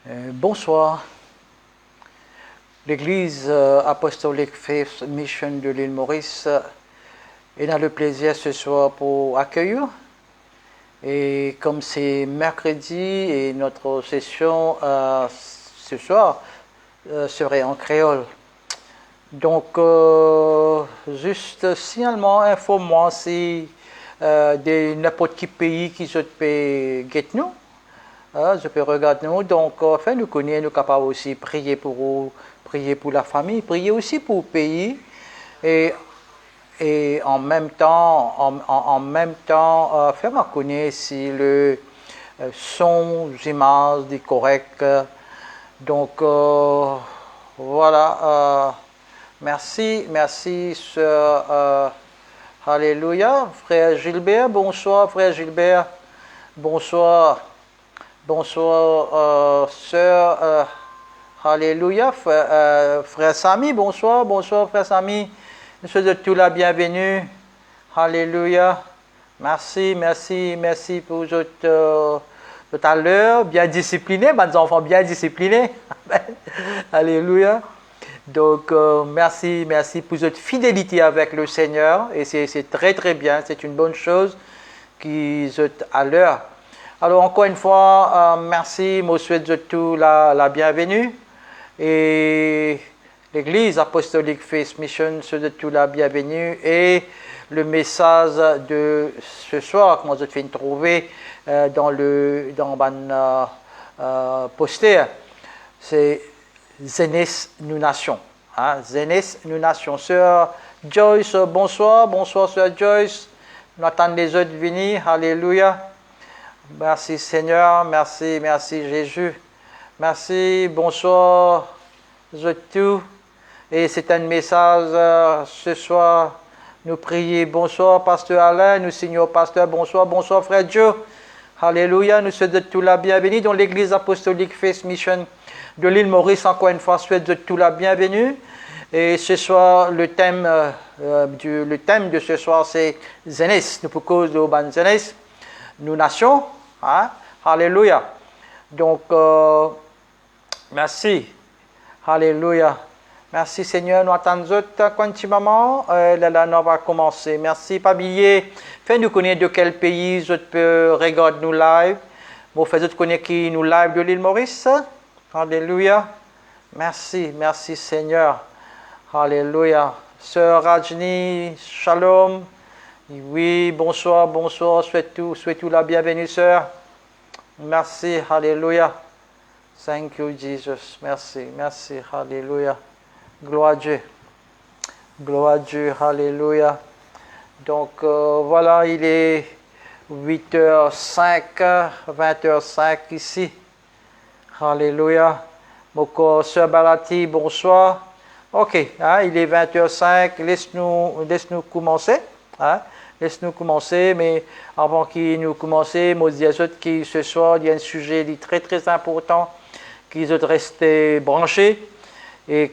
Bonsoir. L'Église apostolique Faith Mission de l'île Maurice a le plaisir ce soir pour accueillir. Et comme c'est mercredi et notre session ce soir serait en créole. Donc, juste signalement, informe-moi si de n'importe quel pays qui se peut guetter nous. Je peux regarder nous. Donc, enfin, nous connaissons, nous sommes capables aussi de prier pour vous, prier pour la famille, prier aussi pour le pays. Et en même temps, faire connaître si le son, l'image est correct. Donc, voilà. Merci, sœur. Alléluia. Frère Gilbert, bonsoir, frère Gilbert. Bonsoir, sœur. Alléluia. Frère Samy, bonsoir, frère Samy. Monsieur de tout la bienvenue. Alléluia. Merci pour tout à l'heure. Bien disciplinés, mes enfants bien disciplinés. Alléluia. Donc, merci pour votre fidélité avec le Seigneur. Et c'est très bien, c'est une bonne chose qu'ils soient à l'heure. Alors, encore une fois, merci, je souhaite tout la bienvenue. Et l'Église apostolique Faith Mission souhaite tout la bienvenue. Et le message de ce soir, que je viens de trouver dans mon poster, c'est Zenes nous nation. Zenes nous nation. Sœur Joyce, bonsoir, sœur Joyce. Nous attendons les autres venir. Alléluia. Merci Seigneur, merci Jésus. Merci, bonsoir tous. Et c'est un message ce soir. Nous prions. Bonsoir Pasteur Alain, nous signons Pasteur. Bonsoir Frère Joe. Alléluia, nous souhaitons tout la bienvenue dans l'Église apostolique Faith Mission de l'île Maurice. Encore une fois, souhaite tout la bienvenue. Et ce soir, le thème de ce soir, c'est Zenes. Nous proposons de ban Zenes, nous nations. Alléluia. Donc, merci. Alléluia. Merci Seigneur. Nous attendons continuellement. Là, nous va commencer. Merci. Pas oublier. Fais-nous connaître de quel pays je peux regarder nous live. Bon, fais-nous connaître qui nous live de l'île Maurice. Alléluia. Merci Seigneur. Alléluia. Sœur Rajni, shalom. Oui, bonsoir. Souhaite tout la bienvenue, sœur. Merci, alléluia. Thank you, Jesus. Merci, alléluia. Gloire à Dieu, alléluia. Donc, voilà, il est 8h05, 20h05 ici. Alléluia. Moko, sœur Barati, bonsoir. Ok, il est 20h05, laisse-nous commencer. Laisse-nous commencer, mais avant que nous commencer, je dis à ceux qui ce soir, il y a un sujet très important, qu'ils doivent rester branchés et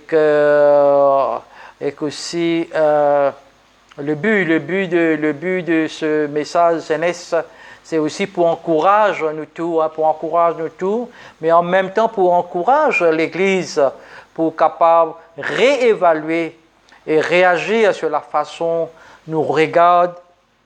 qu'aussi le but de ce message jeunesse, c'est aussi pour encourager nous tous, mais en même temps pour encourager l'Église, pour capable réévaluer et réagir sur la façon nous regarde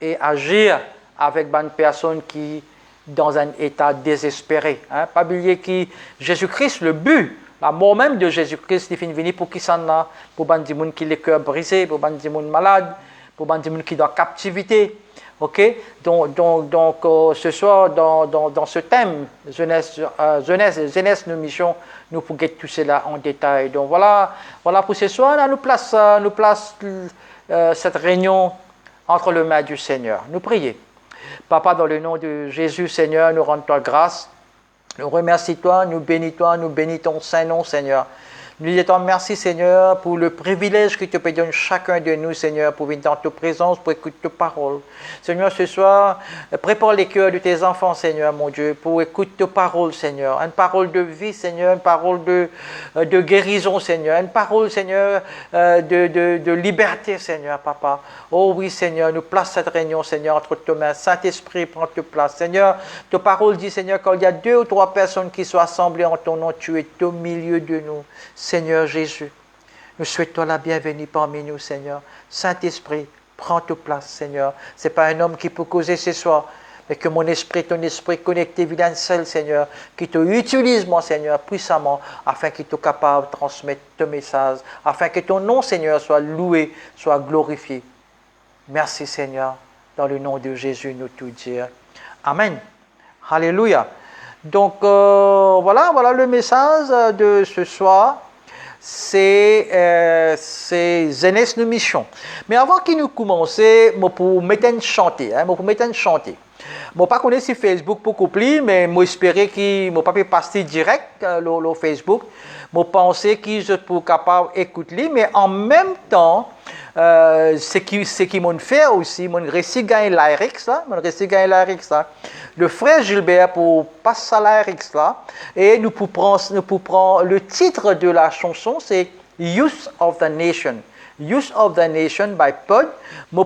et agir avec une personne qui dans un état désespéré. Pas oublier que Jésus-Christ, le but, la mort même de Jésus-Christ, il finit venir pour qui s'en a, pour les gens qui ont le cœur brisé, pour les gens malades, pour les gens qui sont en captivité. Ok? Donc ce soir, dans ce thème, jeunesse, nos missions, nous pouvons get tout cela en détail. Donc voilà pour ce soir, là, nous place cette réunion entre les mains du Seigneur. Nous prions. Papa, dans le nom de Jésus, Seigneur, nous rendons toi grâce. Nous remercions toi, nous bénis ton saint nom, Seigneur. Nous disons merci, Seigneur, pour le privilège que tu peux donner chacun de nous, Seigneur, pour venir dans ta présence, pour écouter ta parole. Seigneur, ce soir, prépare les cœurs de tes enfants, Seigneur, mon Dieu, pour écouter ta parole, Seigneur. Une parole de vie, Seigneur, une parole de guérison, Seigneur. Une parole, Seigneur, de liberté, Seigneur, Papa. Oh oui, Seigneur, nous place cette réunion, Seigneur, entre tes mains. Saint-Esprit, prends ta place. Seigneur, ta parole dit, Seigneur, quand il y a 2 ou 3 personnes qui sont assemblées en ton nom, tu es au milieu de nous. Seigneur Jésus, nous souhaitons la bienvenue parmi nous, Seigneur. Saint-Esprit, prends ta place, Seigneur. Ce n'est pas un homme qui peut causer ce soir, mais que mon esprit, ton esprit connecté, vienne seul, Seigneur, qui te utilise, mon Seigneur, puissamment, afin qu'il soit capable de transmettre ton message, afin que ton nom, Seigneur, soit loué, soit glorifié. Merci, Seigneur, dans le nom de Jésus, nous tout dire. Amen. Alléluia. Donc, voilà le message de ce soir. C'est Zenes de mission. Mais avant qu'il nous commence, je pour mettre un chanter. Je ne pas connaître si Facebook pour coupler, mais je espérais qu'il ne pas passer direct le Facebook. Je pensais qu'il je pour capable d'écouter, mais en même temps, ce qui m'ont fait aussi, mon récit gagne l'ARX là, le frère Gilbert pour passer à l'ARX là, et nous pour prendre le titre de la chanson, c'est Youth of the Nation. Youth of the Nation by Pod.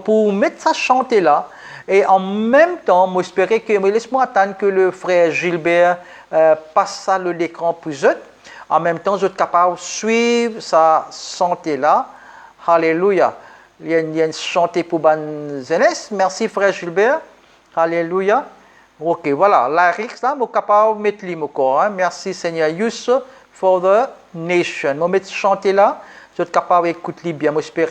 Pour mettre ça chanter là, et en même temps, j'espérais que, laisse-moi attendre que le frère Gilbert passe ça à l'écran pour eux. En même temps, vous êtes capable de suivre sa santé là. Alléluia. Il y a une chanté pour Banzenes. Merci, frère Gilbert. Alléluia. Ok, voilà. La Rix, là, je suis capable de mettre l'imoko. Merci, Seigneur. Youth for the Nation. Je vais mettre chanter là. Vous êtes capable d'écouter bien. J'espère.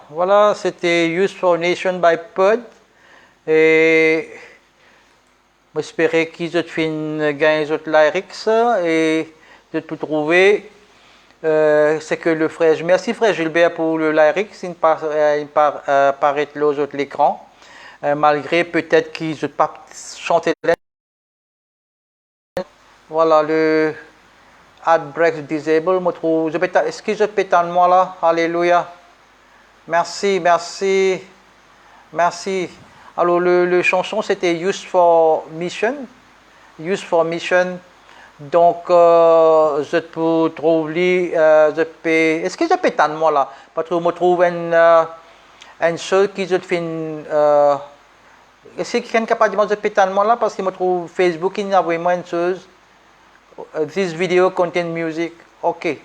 Voilà, c'était Youth for Nation by Pod. Et j'espère qu'ils ont fait gagner les lyrics et de tout trouver. C'est que le frère, merci frère Gilbert pour le lyrics, il paraît aux autres l'écran, malgré peut-être qu'ils n'ont pas chanté. Voilà le Ad Breaks Disable, est-ce que je peux en moi là? Alléluia. Merci. Alors, le chanson, c'était Youth for Mission. Donc, je peux trouver, est-ce que je peux t'en moi là? Parce que je me trouve une chose qui je fais est-ce que quelqu'un est capable de me dire t'en moi là? Parce que je me trouve Facebook, il y a vraiment une chose. This video contain music. Ok.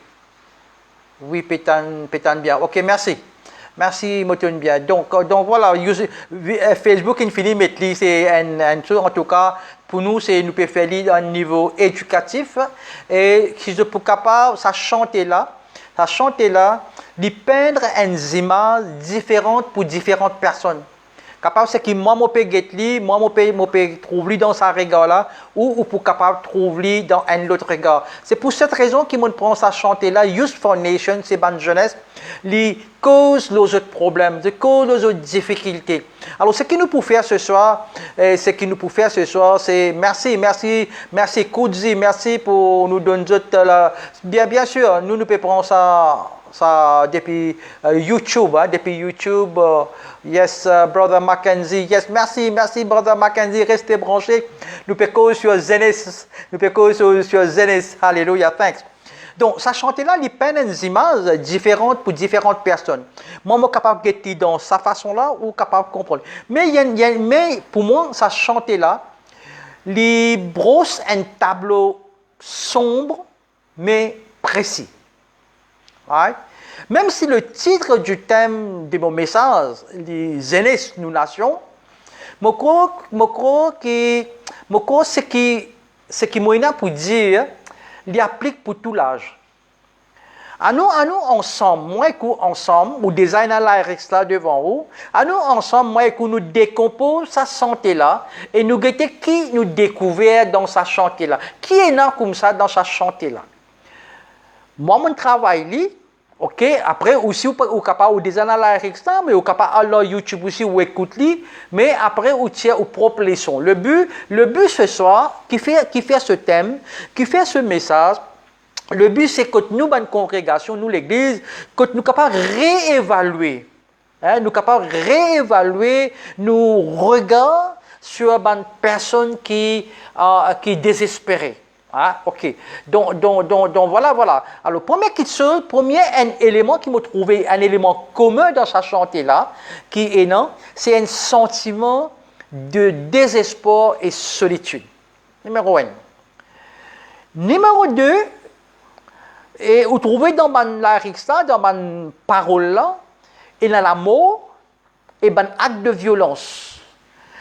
Oui, pétan bien. Ok, merci. Merci, Moton bien. Donc voilà, Facebook, il finit mettre c'est un chose, en tout cas, pour nous, c'est nous pouvons faire à un niveau éducatif. Et si je suis capable, ça chanter là, de peindre une image différente pour différentes personnes. Capable, c'est que moi, je peux trouver dans sa regard là, ou pour capable trouver dans un autre regard. C'est pour cette raison qu'il me prend ça chanter là, Youth for Nation, c'est bonne jeunesse, les cause les autres problèmes, les cause les autres difficultés. Alors, ce que nous pouvons faire ce soir, c'est merci Koudzi, merci pour nous donner bien sûr, nous pouvons prendre ça depuis YouTube, yes, Brother Mackenzie, yes, merci, Brother Mackenzie, restez branchés. Nous pouvons sur Zenith, Alléluia, thanks. Donc, ça chanter là, il peint des images différentes pour différentes personnes. Moi, je suis capable de dire dans sa façon là ou capable de comprendre. Mais pour moi, ça chanter là, il brosse un tableau sombre mais précis. Right? Même si le titre du thème de mon message, les Zénès, nous nations, je crois que ce qui m'a pour dire, il applique pour tout l'âge. À nous ensemble, moi et vous ensemble, ou design un lyrics là devant vous, à nous ensemble, moi et vous nous décompose sa santé là, et nous guetter qui nous découvert dans sa chanté là. Qui est là comme ça dans sa chanté là? Moi, mon travail, ok, après aussi, ou capable de designer lyrics là, mais ou capable aller YouTube aussi, ou écouter, mais après, ou tiens, ou propre leçon. Le but ce soir, qui fait ce thème, qui fait ce message, le but, c'est que nous, dans congrégation, nous, l'église, que nous capables de réévaluer. Nos regards sur une personne qui est désespérée. Ok. Donc, voilà. Alors, premier élément qui m'a trouvé, un élément commun dans sa chanté-là, qui est non, c'est un sentiment de désespoir et solitude. Numéro 1. Numéro 2, et vous trouvez dans ma lyrics là, dans ma parole là, et dans l'amour, et un acte de violence.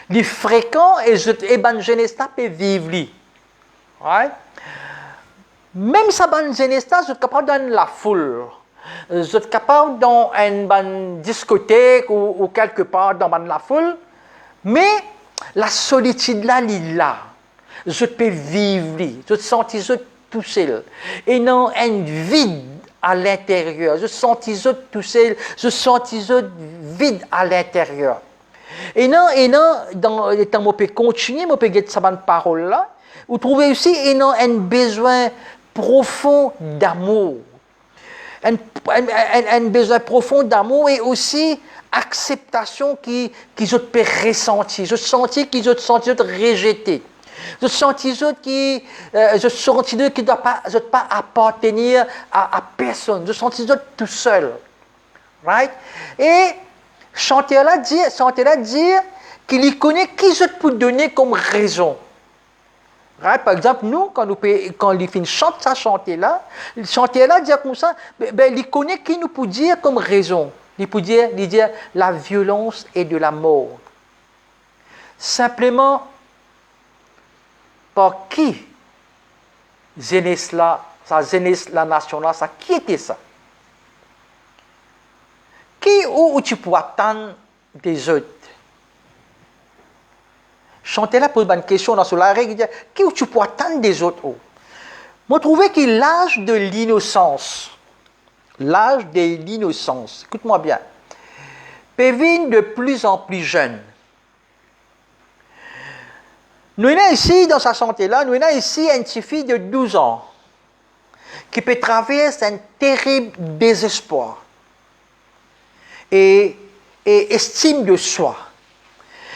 Les fréquents et ban jeunesse peut vivre li. Right? Même ça ban jeunesse je suis capable dans la foule. Je suis capable dans une discothèque ou quelque part dans la foule, mais la solitude là, je peux vivre li. Je sens tout seul. Et non un vide à l'intérieur. Je sens tout seul. Je sens vide à l'intérieur. Et non, dans le temps où on peut continuer, on peut dire ça parole là. Vous trouvez aussi un besoin profond d'amour. Un besoin profond d'amour et aussi acceptation qu'ils ont ressenti. Je sentis qu'ils ont senti rejeté. Je sentis qu'ils ne doivent pas appartenir à personne. Je sentis tout seul. Right? Et chanteur-là dire qu'il connaît qui je peux donner comme raison. Right? Par exemple, nous, quand il chante ça, chanter-là dire comme ça, il connaît qui nous peut dire comme raison. Il peut dire la violence et de la mort. Simplement, par qui jeunesse là, sa jeunesse, la nation là, ça, qui était ça? Qui où tu peux attendre des autres? Chanter là pose une question dans la règle, il dit qui où tu peux attendre des autres? Moi, je trouvais que l'âge de l'innocence, écoute-moi bien, peut venir de plus en plus jeune. Nous avons ici, dans sa santé-là, nous avons ici une petite fille de 12 ans qui peut traverser un terrible désespoir et estime de soi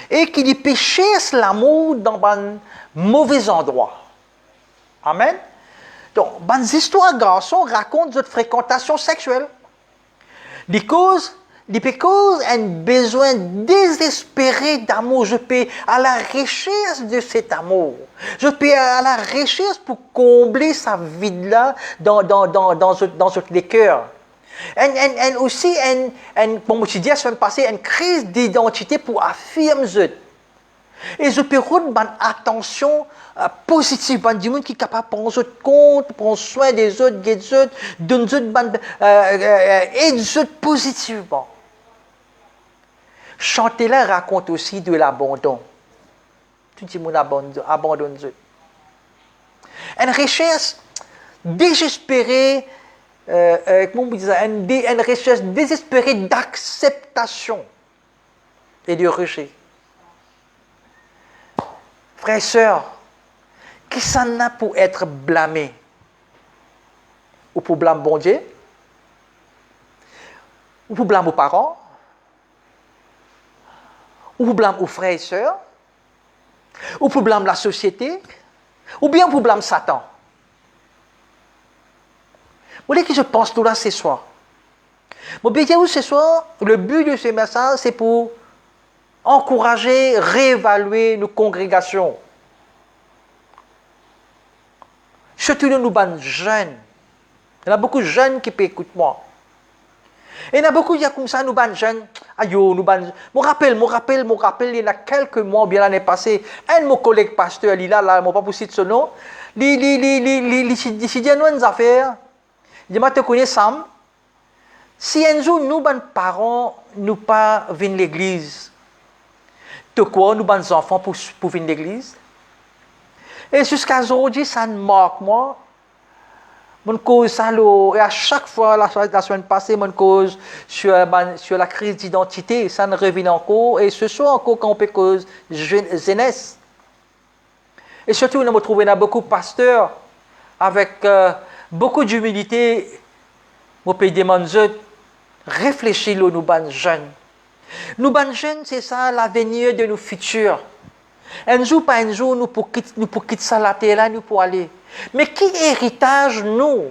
et qui peut chercher l'amour dans un mauvais endroit. Amen. Donc, les histoires de garçons racontent notre fréquentation sexuelle. Les causes un besoin désespéré d'amour. Je peux à la recherche de cet amour. Je peux à la recherche pour combler sa vide-là dans les cœurs. Et aussi, comme je disais la semaine passée, une crise d'identité pour affirmer ça. Et je peux avoir une attention positive, du monde qui est capable de prendre compte, prendre soin des autres, des autres, donner des autres positivement. Chanter là raconte aussi de l'abandon. Tout le monde abandonne Dieu. Une recherche désespérée, comment on dit ça, une recherche désespérée d'acceptation et de rejet. Frères et sœurs, qui s'en a pour être blâmé? Ou pour blâmer bon Dieu? Ou pour blâmer aux parents? Ou pour blâmer aux frères et sœurs? Ou pour blâmer la société? Ou bien pour blâmer Satan? Vous voyez que je pense tout là ce soir. Mon bien ce soir, le but de ce message, c'est pour encourager, réévaluer nos congrégations. Surtout nous, jeunes. Il y en a beaucoup de jeunes qui peuvent écouter moi. Et il y en a beaucoup qui comme ça, nous, jeunes. Aïe, nous, je me rappelle, il y a quelques mois, bien l'année passée, un de mes collègues pasteurs, il a là, je ne pas citer son nom, il dit une affaire. Il dit, je te connais Sam. Si un jour, nous, parents, nous pas venir à l'église, de quoi nous, enfants, pour venir à l'église? Et jusqu'à aujourd'hui, ça me marque, moi. Mon cause, ça, et à chaque fois, la semaine passée, mon cause sur la crise d'identité, ça ne revient encore. Et ce soir encore, quand on peut cause jeunesse. Et surtout, on a trouvé beaucoup de pasteurs avec beaucoup d'humilité. On peut demander, réfléchis, nous, jeunes. Nous, jeunes, c'est ça l'avenir de nos futurs. Un jour, pas un jour, nous pour quitter ça la terre là, nous pour aller. Mais qui héritage nous,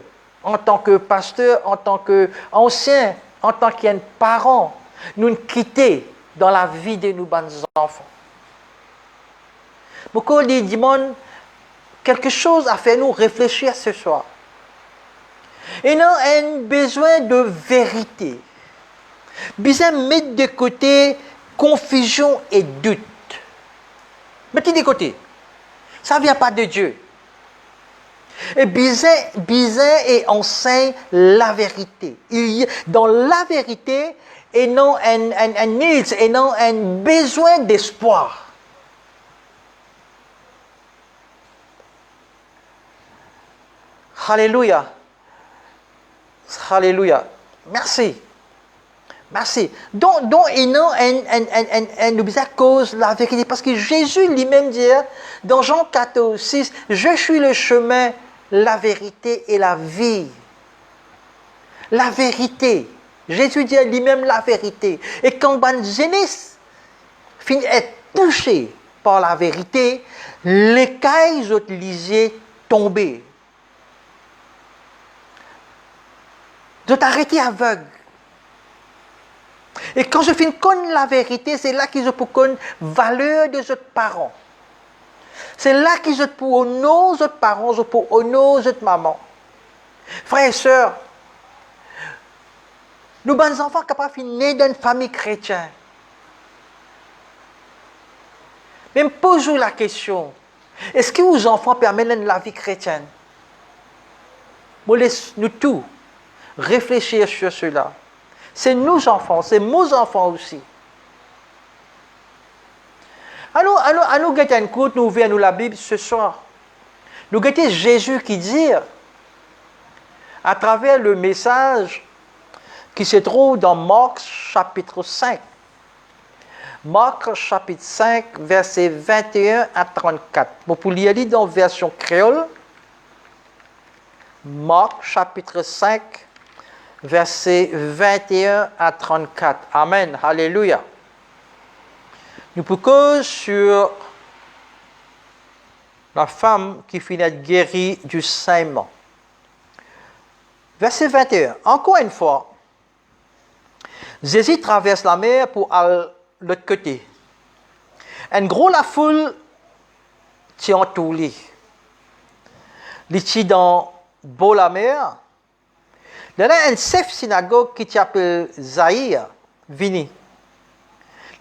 en tant que pasteur, en tant qu'anciens, en tant qu'un parent, nous quitter dans la vie de nos enfants? Beaucoup de demandent quelque chose à faire nous réfléchir ce soir. Et nous avons un besoin de vérité. Besoin de mettre de côté confusion et doute. Mettez de côté. Ça ne vient pas de Dieu. Et Bizet et enseigne la vérité. Dans la vérité, et non un need, et non un besoin d'espoir. Alléluia. Alléluia. Merci. Merci. Donc il y a une cause la vérité. Parce que Jésus lui-même dit, dans Jean 14, 6, je suis le chemin, la vérité et la vie. La vérité. Jésus dit lui-même la vérité. Et quand ban jeunesse finit être touché par la vérité, les cailles utilisées tomber. De t'arrêter aveugle. Et quand je finis connaître la vérité, c'est là que je peux connaître la valeur de nos parents. C'est là que je peux honorer nos autres parents, je peux honorer nos autres mamans. Frères et sœurs, nous, bons enfants, capables de naître dans une famille chrétienne. Même posez-vous la question, est-ce que vos enfants permettent la vie chrétienne? Nous laissons tous réfléchir sur cela. C'est nos enfants, c'est nos enfants aussi. À nous guetter une courte, nous ouvrons la Bible ce soir. Nous guetter Jésus qui dit, à travers le message qui se trouve dans Marc chapitre 5. Marc chapitre 5, versets 21 à 34. Vous pouvez lire dans la version créole. Marc chapitre 5, versets 21 à 34. Amen. Alléluia. Nous pouvons sur la femme qui finit d'être guérie du saignement. Verset 21. Encore une fois, Jésus traverse la mer pour aller de l'autre côté. En gros, la foule tient en tout lit. Il tient dans beau la mer. Il y a un chef synagogue qui s'appelle Zahir, vini.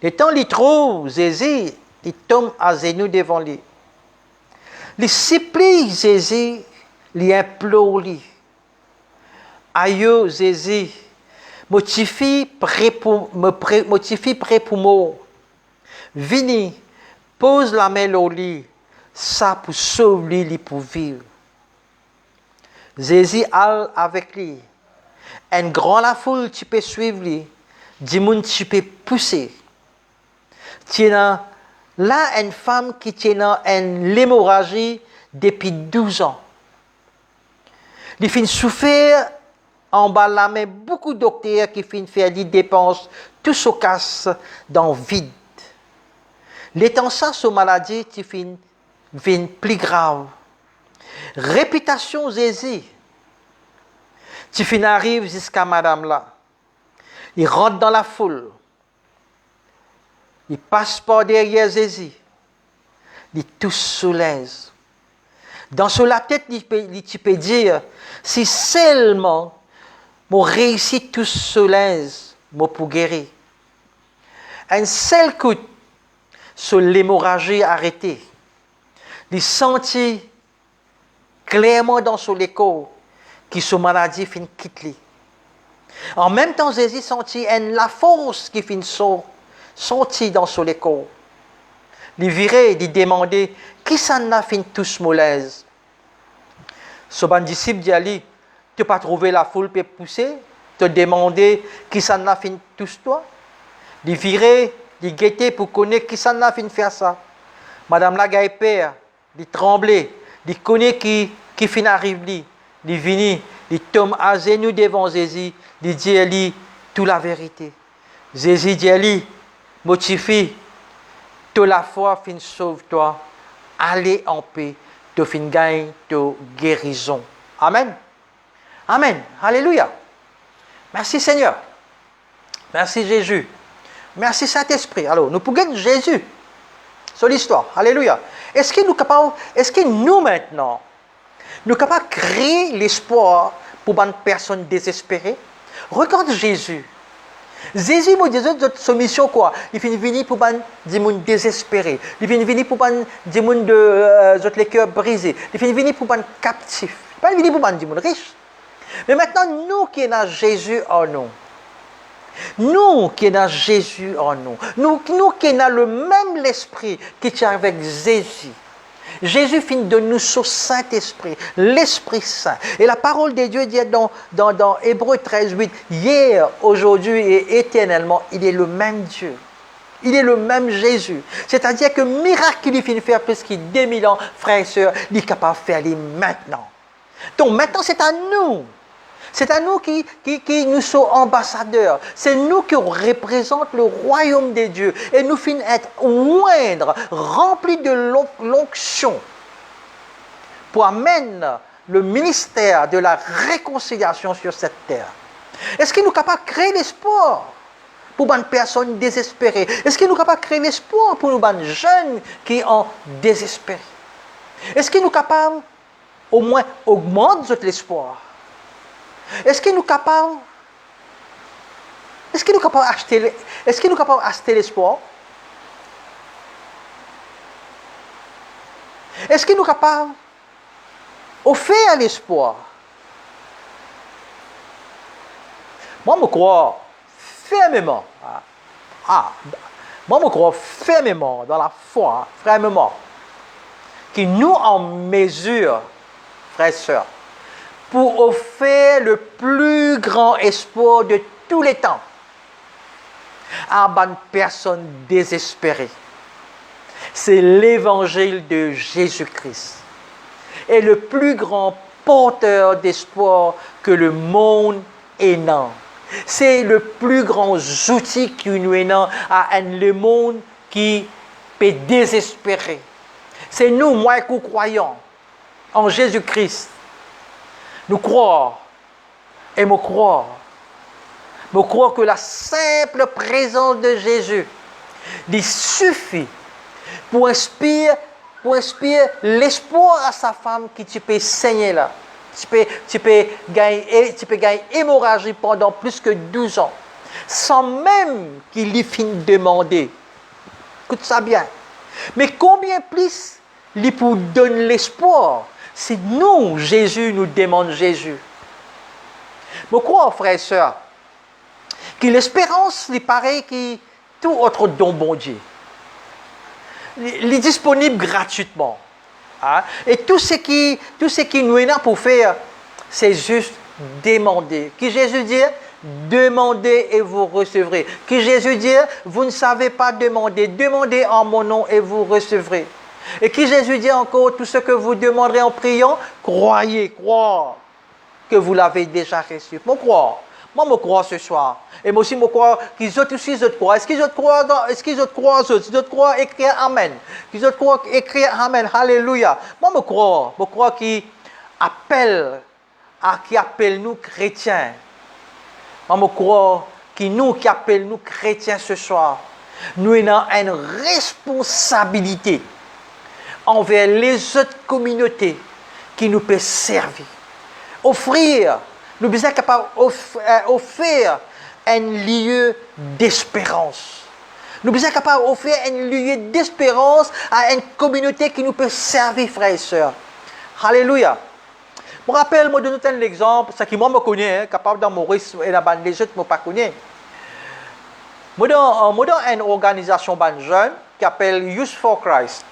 Le temps il trouve Jésus, il tombe à genoux devant lui. Il supplie Jésus, il implore lui. Aïe Jésus, motifie prêt pour moi. Vini, pose la main au lit, ça pour sauver lui pour vivre. Jésus allait avec lui. Un grand la foule, tu peux suivre lui. Du monde, tu peux pousser. Tu as là une femme qui tient une hémorragie depuis 12 ans. Il finit souffrir en bas de la main, beaucoup de docteurs qui finissent faire des dépenses, tout se casse dans le vide. L'étant ça, cette maladie, tu finis plus grave. Réputation Jésus. Tu finis arrive jusqu'à madame là. Il rentre dans la foule. Il passe par derrière Jésus. Il touche sous l'aise. Dans sur la tête, tu peux dire, si seulement je réussis tout sous l'aise, je peux guérir. Un seul coup sur l'hémorragie arrêtée. Il sentit clairement dans son écho que sa maladie finit quitter. En même temps, Jésus sentit la force qui finit sortir dans son écho. Il virait, il demandait, qui s'en a fini tous molaise? Ce bon disciple dit à lui, tu n'as pas trouvé la foule pour pousser? Tu as demandé, qui s'en a fini tous toi? Il virait, il guettait pour connaître qui s'en a fini faire ça. Madame la gagne père, il tremblait, il connaît qui finit arrive lui. Il vient, il tombe à genoux devant Jésus, il dit à lui toute la vérité. Jésus dit à lui, motifie, toute la foi fin sauve-toi, allez en paix, tu fin gagne ta guérison. Amen. Amen. Alléluia. Merci Seigneur. Merci Jésus. Merci Saint-Esprit. Alors, nous pouvons Jésus sur l'histoire. Alléluia. Est-ce que nous maintenant, nous sommes capables de créer l'espoir pour une personne désespérée? Regarde Jésus. Jésus m'a dit sa mission quoi? Il finit venir pour des gens désespérés. Il finit venir pour des gens de les cœurs brisés. Il finit venir pour des captifs. Il pas venir pour des gens riches. Mais maintenant, nous qui avons Jésus en nous, nous qui avons Jésus en nous, nous qui avons le même l'esprit qui est avec Jésus. Jésus finit de nous sur Saint-Esprit, l'Esprit Saint. Et la parole de Dieu dit dans Hébreux 13, 8, hier, aujourd'hui et éternellement, il est le même Dieu. Il est le même Jésus. C'est-à-dire que le miracle qu'il finit de faire plus qu'il 2000 ans, frères et sœurs, il est capable de faire les maintenant. Donc maintenant, c'est à nous. C'est à nous qui nous sommes ambassadeurs. C'est nous qui représentons le royaume des dieux. Et nous finissons être moindres, remplis de l'onction pour amener le ministère de la réconciliation sur cette terre. Est-ce que nous sommes capables de créer l'espoir pour une personne désespérée? Est-ce que nous sommes capables de créer l'espoir pour nos jeunes qui sont désespérés? Est-ce que nous sommes capables, au moins, d'augmenter l'espoir? Est-ce que nous sommes capables d'acheter l'espoir? Est-ce que nous sommes capables d'offrir l'espoir? Moi, je crois fermement, moi, je crois fermement dans la foi, fermement, que nous en mesure, frères et sœurs, pour offrir le plus grand espoir de tous les temps à une personne désespérée. C'est l'évangile de Jésus-Christ. Et le plus grand porteur d'espoir que le monde ait. C'est le plus grand outil que nous avons à le monde qui peut désespérer. C'est nous, moi, qui croyons en Jésus-Christ. Nous croyons et me croire. Me croire que la simple présence de Jésus il suffit pour inspirer l'espoir à sa femme qui tu peux saigner là. Tu peux gagner hémorragie pendant plus que 12 ans, sans même qu'il y finisse demander. Écoute ça bien. Mais combien plus il pour donner l'espoir? C'est nous, Jésus, nous demande Jésus. Je crois, frères et sœurs, que l'espérance, il paraît que tout autre don bon Dieu. Il est disponible gratuitement. Hein? Et tout ce qui nous est là pour faire, c'est juste demander. Que Jésus dit, demandez et vous recevrez. Que Jésus dit, vous ne savez pas demander, demandez en mon nom et vous recevrez. Et que Jésus dit encore, tout ce que vous demanderez en priant, croyez que vous l'avez déjà reçu. Moi, je crois ce soir. Et moi aussi, je crois qu'ils autres aussi, je crois. Est-ce qu'ils croient écrire Amen? Qu'ils autres croient écrire Amen? Alléluia. Moi, je crois qu'ils appellent nous chrétiens. Moi, je crois qui appellent nous chrétiens ce soir. Nous avons une responsabilité envers les autres communautés qui nous peuvent servir. Nous sommes capables d'offrir un lieu d'espérance. Nous sommes capables d'offrir un lieu d'espérance à une communauté qui nous peut servir, frères et sœurs. Alléluia. Je me rappelle, je donne un exemple, ce qui moi me connaît, capable dans Maurice et dans les autres, je ne pas connais. Je dans une organisation de jeunes qui s'appelle Youth for Christ.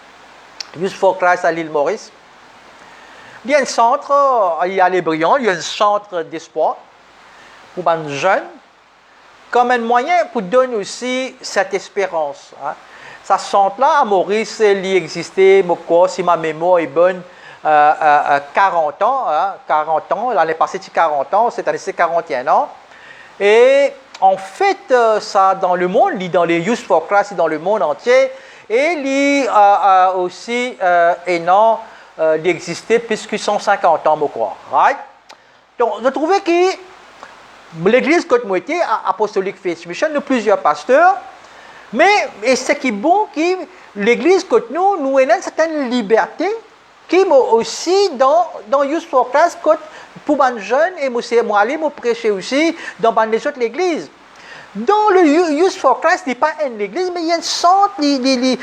Youth for Christ à l'île Maurice. Il y a un centre, il y a les brillants, il y a un centre d'espoir pour les jeunes, comme un moyen pour donner aussi cette espérance. Hein. Ce centre-là, à Maurice, il existait, si ma mémoire est bonne, 40 ans. Hein, 40 ans, l'année passée, c'est 40 ans, cette année, c'est 41 ans. Et en fait, ça dans le monde, dans les Youth for Christ, dans le monde entier, et il aussi énorme. D'exister plus que 150 ans, je crois. Right? Donc, je trouvais que l'église côte moitié apostolique Faith Mission, nous avons plusieurs pasteurs, mais ce qui est bon, que l'église côte nous avons une certaine liberté, qui aussi dans Youth for Christ, pour les jeunes, et moi aller prêcher aussi dans les autres églises. Dans le Youth for Christ, il n'y a pas une église, mais il y a un centre, Dieu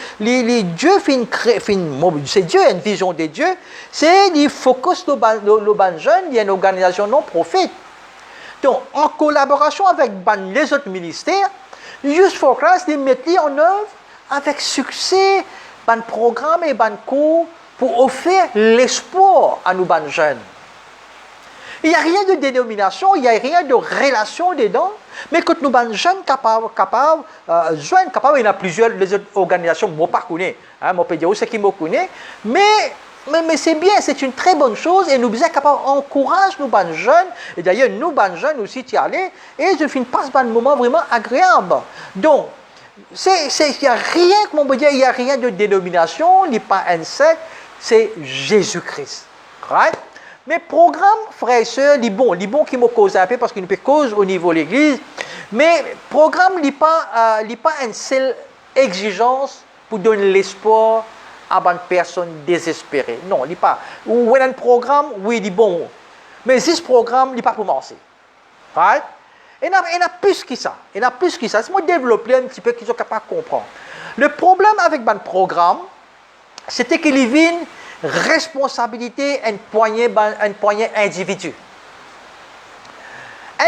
c'est Dieu, une vision de Dieu, c'est le focus de les jeunes, il y a une organisation non-profit. Donc, en collaboration avec les autres ministères, Youth for Christ, ils mettent en œuvre avec succès un programme et un cours pour offrir l'espoir à nos jeunes. Il n'y a rien de dénomination, il n'y a rien de relation dedans. Mais quand nous sommes jeunes capables, il y a plusieurs les autres organisations que je ne connais pas. Je peux dire ce qui me connaît. Mais mais c'est bien, c'est une très bonne chose et nous sommes capables d'encourager nos bonnes jeunes. Et d'ailleurs, nous, bonnes jeunes aussi, tu y allais et je finis pas un moment vraiment agréable. Donc, il n'y a rien, comment on peut dire, il n'y a rien de dénomination, il n'y a pas un secte, c'est Jésus-Christ. Right? Mais programme, frères et sœurs, les bons qui me causent un peu parce qu'il ne peut cause au niveau de l'Église, mais programme n'est pas une seule exigence pour donner l'espoir à une personne désespérée. Non, il n'est pas. Ou un programme, oui, il est bon. Mais ce programme, il n'est pas pour commencer. Right? Il y a plus que ça. Il y a plus que ça. C'est moi développer un petit peu qu'ils sont capables de comprendre. Le problème avec un programme, c'était qu'il y avait une responsabilité, un poignet individu.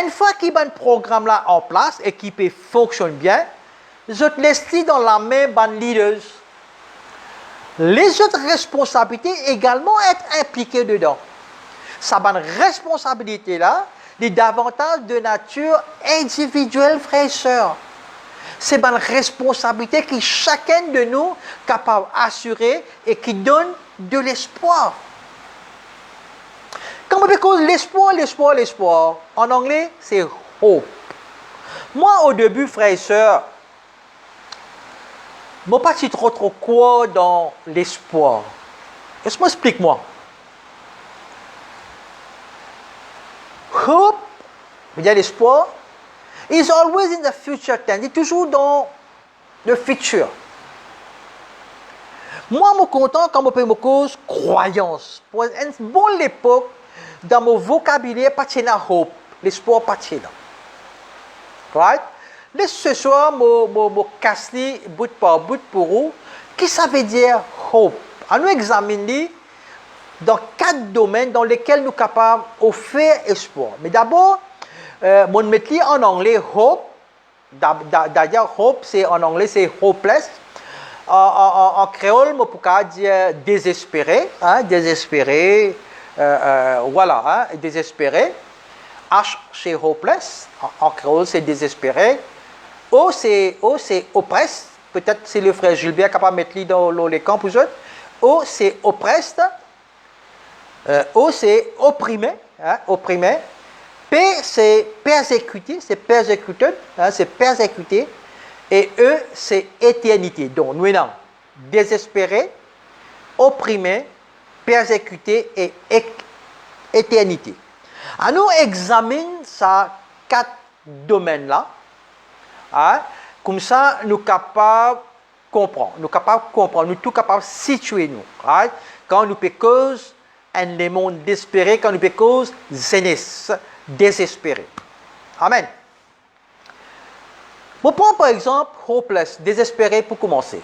Une fois qu'il y a un programme là en place et qui fonctionne bien, je te laisse dans la main des leaders. Les autres responsabilités également être impliquées dedans. Ça bonne responsabilité là, est davantage de nature individuelle, frères et sœurs. C'est une responsabilité que chacun de nous est capable d'assurer et qui donne de l'espoir. Quand on cause l'espoir, en anglais, c'est hope. Moi, au début, frères et sœurs, je ne suis pas trop quoi dans l'espoir. Est-ce que explique-moi? Hope, veut dire l'espoir, is always in the future tense. Il est toujours dans le futur. Moi, je suis content quand je me cause croyance. Pour une bonne époque, dans mon vocabulaire, pas de hope. L'espoir, pas de là. Right? Laisse ce soir, je casse bout par bout pour vous. Qu'est-ce que ça veut dire hope? On nous examine dans 4 domaines dans lesquels nous sommes capables d'offrir espoir. Mais d'abord, mon métier en anglais, hope. D'ailleurs, hope, en anglais, c'est hopeless. En créole, je peux dire désespéré. Hein, désespéré. Voilà, hein, désespéré. H, c'est hopeless. En créole, c'est désespéré. O, c'est oppressed. Peut-être c'est le frère Gilbert capable de mettre dans les camps pour eux. O, c'est oppressed. O, c'est opprimé. Hein, opprimé. P, c'est persécuté. C'est persecuted. Hein, c'est persécuté. Et E, c'est éternité. Donc, nous avons désespéré, opprimé, persécuté et éternité. À nous examine ces 4 domaines-là. Hein? Comme ça, nous sommes capables de comprendre. Nous sommes capables de comprendre. Nous sommes tous capables de situer nous. Right? Quand nous pouvons cause un monde désespéré, quand nous pouvons cause jeunesse désespérée. Amen. Je prends par exemple hopeless, désespéré pour commencer.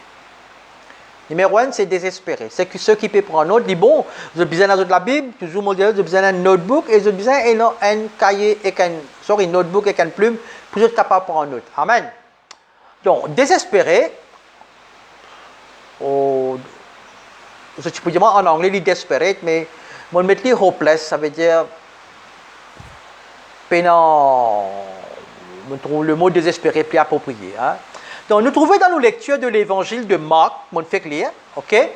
Numéro 1, c'est désespéré. C'est que ceux qui peuvent prendre note disent bon, j'ai besoin de la Bible, toujours modèle, j'ai besoin d'un notebook et j'ai besoin d'un cahier et notebook et une plume pour être capable de prendre note. Amen. Donc, désespéré, je peux dire en anglais, il est desperate, mais mon métier hopeless, ça veut dire peinant. Je trouve le mot désespéré plus approprié. Hein? Donc, nous trouvons dans nos lectures de l'évangile de Marc, on fait lire, ok?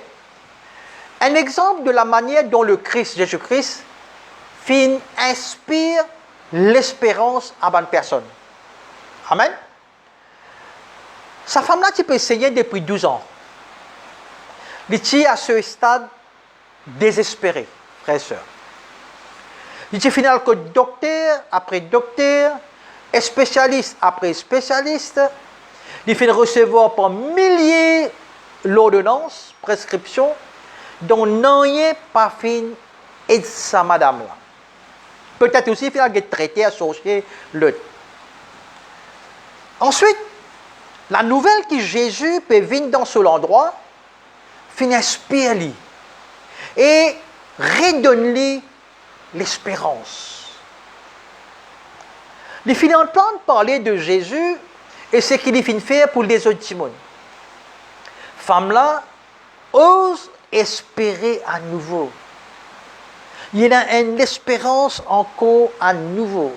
Un exemple de la manière dont le Christ, Jésus-Christ, inspire l'espérance à une personne. Amen? Sa femme-là, tu peux essayer depuis 12 ans. Il est à ce stade désespéré, frères et sœurs. Il est final que docteur après docteur, spécialiste après spécialiste, il fait recevoir par milliers l'ordonnance, prescription, dont n'ayez pas fin et sa madame là. Peut-être aussi il a traité associé le. Ensuite, la nouvelle que Jésus peut venir dans ce endroit, fin inspire lui et redonne lui l'espérance. Il finit entendre parler de Jésus et ce qu'il finit faire pour les autres timons. Femme-là ose espérer à nouveau. Il y a une espérance encore à nouveau.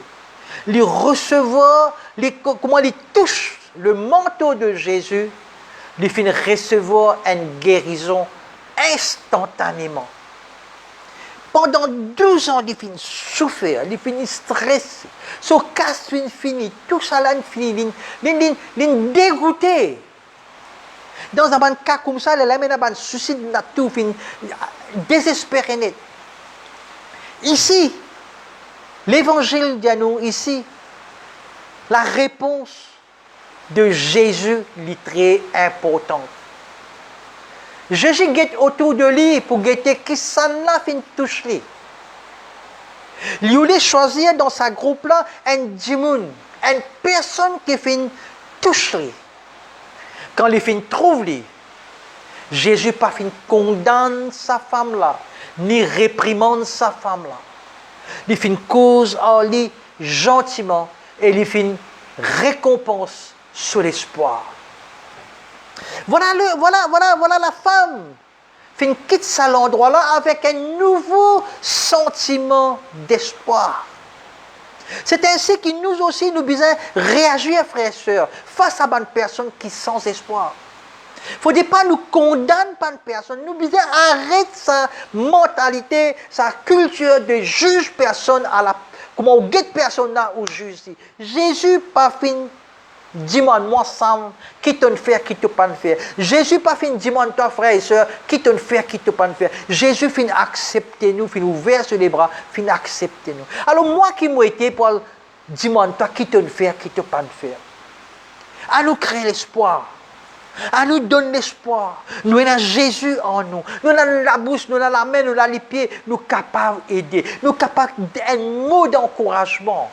Il recevoir, comment il touche le manteau de Jésus, il finit recevoir une guérison instantanément. Pendant 12 ans, il finit souffert, il finit stressé. Son casse fini, tout ça là, fini, il dégoûté. Dans un cas comme ça, il amène un suicide, tout fin désespéré net. Ici, l'évangile dit nous ici, la réponse de Jésus est très importante. Jésus guette autour de lui pour guetter qui ça n'a fin touche lui. Il voulait choisir dans sa groupe là un djimoun, une personne qui fin touche lui. Quand il fin trouve lui, Jésus pas fin condamne sa femme là, ni réprimande sa femme là. Il fin cause en lui gentiment et il fin récompense sur l'espoir. Voilà la femme. Fin quitte cet endroit-là avec un nouveau sentiment d'espoir. C'est ainsi que nous aussi, nous devons réagir, frères et sœurs, face à une personne qui est sans espoir. Il ne faut pas nous condamner par une personne. Nous devons arrêter sa mentalité, sa culture de juge personne à la. Comment on guette personne là au juge. Jésus pas fin. Dis-moi, moi, Sam, qui te fait, qui te pas faire. Jésus pas fin, dis-moi, toi, frère et soeur, qui te fait, qui te pas faire. Jésus fin accepter nous, fin ouvert sur les bras, fin accepter nous. Alors, moi qui m'ai été pour dis-moi, toi, qui te fait, qui te pas faire. À nous créer l'espoir. À nous donner l'espoir. Nous avons Jésus en nous. Nous avons la bouche, nous avons la main, nous avons les pieds. Nous sommes capables d'aider. Nous sommes capables d'un mot d'encouragement.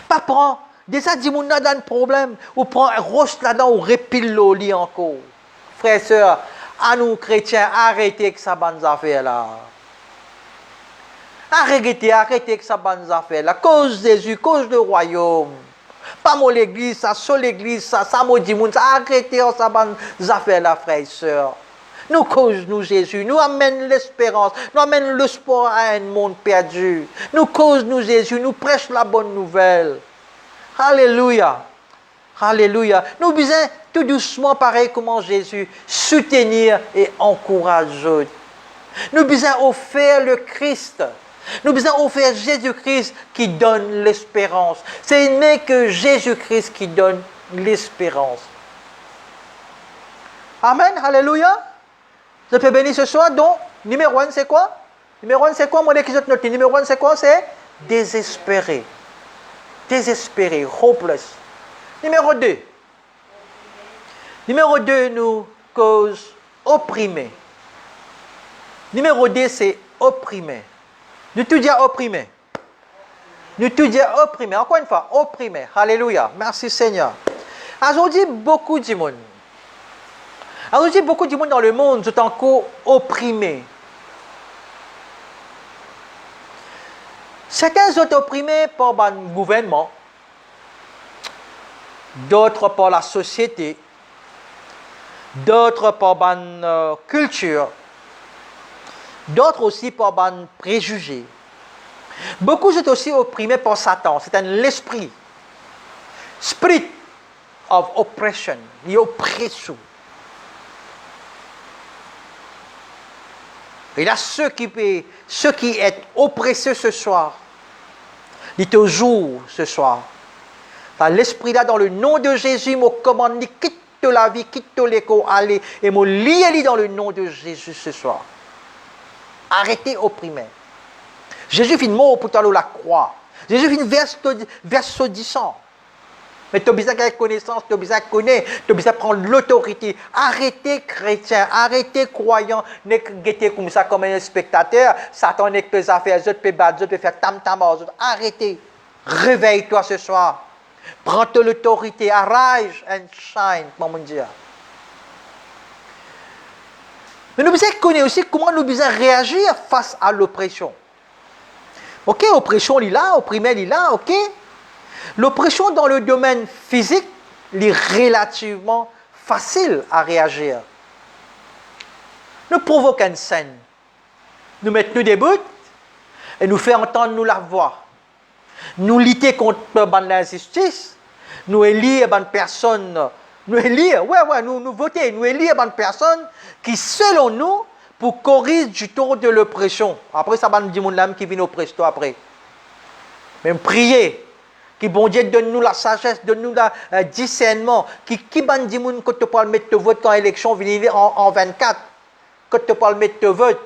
Pas prendre. Déjà, dis mon a un problème, ou prend un roche là-dedans, ou répile le lit encore. Frères et sœurs, à nous chrétiens, arrêtez avec ça bonnes affaires là. Arrêtez avec ça bonnes affaires là. Cause Jésus, cause le royaume. Pas mon l'église, ça, sur l'église, ça maudit moun, ça arrêtez avec ça bonnes affaires là, frères et sœurs. Nous cause nous Jésus, nous amène l'espérance, nous amène l'espoir à un monde perdu. Nous cause nous Jésus, nous prêche la bonne nouvelle. Alléluia. Alléluia. Nous devons tout doucement, pareil comme Jésus, soutenir et encourager. Nous devons offrir le Christ. Nous devons offrir Jésus-Christ qui donne l'espérance. Ce n'est que Jésus-Christ qui donne l'espérance. Amen. Alléluia. Je peux bénir ce soir. Donc, numéro 1, c'est quoi? Numéro 1, c'est quoi? Mon équipe note. Numéro 1, c'est quoi? C'est désespéré. Désespéré, hopeless. Numéro 2. Numéro 2 nous cause opprimé. Numéro 2, c'est opprimé. Nous tout dire opprimé. Nous tout dire opprimé. Encore une fois, opprimé. Alléluia. Merci Seigneur. Aujourd'hui, beaucoup de monde. Aujourd'hui, beaucoup de monde dans le monde sont encore opprimés. Certains sont opprimés par le gouvernement, d'autres par la société, d'autres par la culture, d'autres aussi par les préjugés. Beaucoup sont aussi opprimés par Satan, c'est l'esprit. Spirit of oppression, il oppresse. Et là, ceux qui sont oppressés ce soir, ils te jouent ce soir. L'esprit là, dans le nom de Jésus, me commande, quitte la vie, quitte l'écho, allez, et me liez dans le nom de Jésus ce soir. Arrêtez opprimer. Jésus fait mort pour toi la croix. Jésus fait verse 10 ans. Mais tu as besoin de connaissance, tu as besoin de connaître, tu as besoin de prendre l'autorité. Arrêtez chrétien, arrêtez croyant, ne pas comme ça comme un spectateur. Satan n'est que ça faire, peut battre, peut faire tam-tam aux autres. Arrêtez. Réveille-toi ce soir. Prends l'autorité, arise and shine, mon Dieu. Mais nous devons connaître aussi comment nous devons réagir face à l'oppression. Ok, oppression, il est là, opprimé, il est là, ok. L'oppression dans le domaine physique est relativement facile à réagir. Nous provoquons une scène. Nous mettons des bouts et nous faisons entendre nous la voix. Nous luttons contre l'injustice. Nous élire une personne. Nous élire, nous voter, nous élire une personne qui, selon nous, pour corriger du taux de l'oppression. Après, ça va nous dire mon âme qui vient oppresser toi après. Même prier. Qui bon Dieu donne-nous la sagesse, donne-nous le discernement. Qui va nous dire que tu peux mettre ton vote quand l'élection vient en 24. Que tu peux mettre ton vote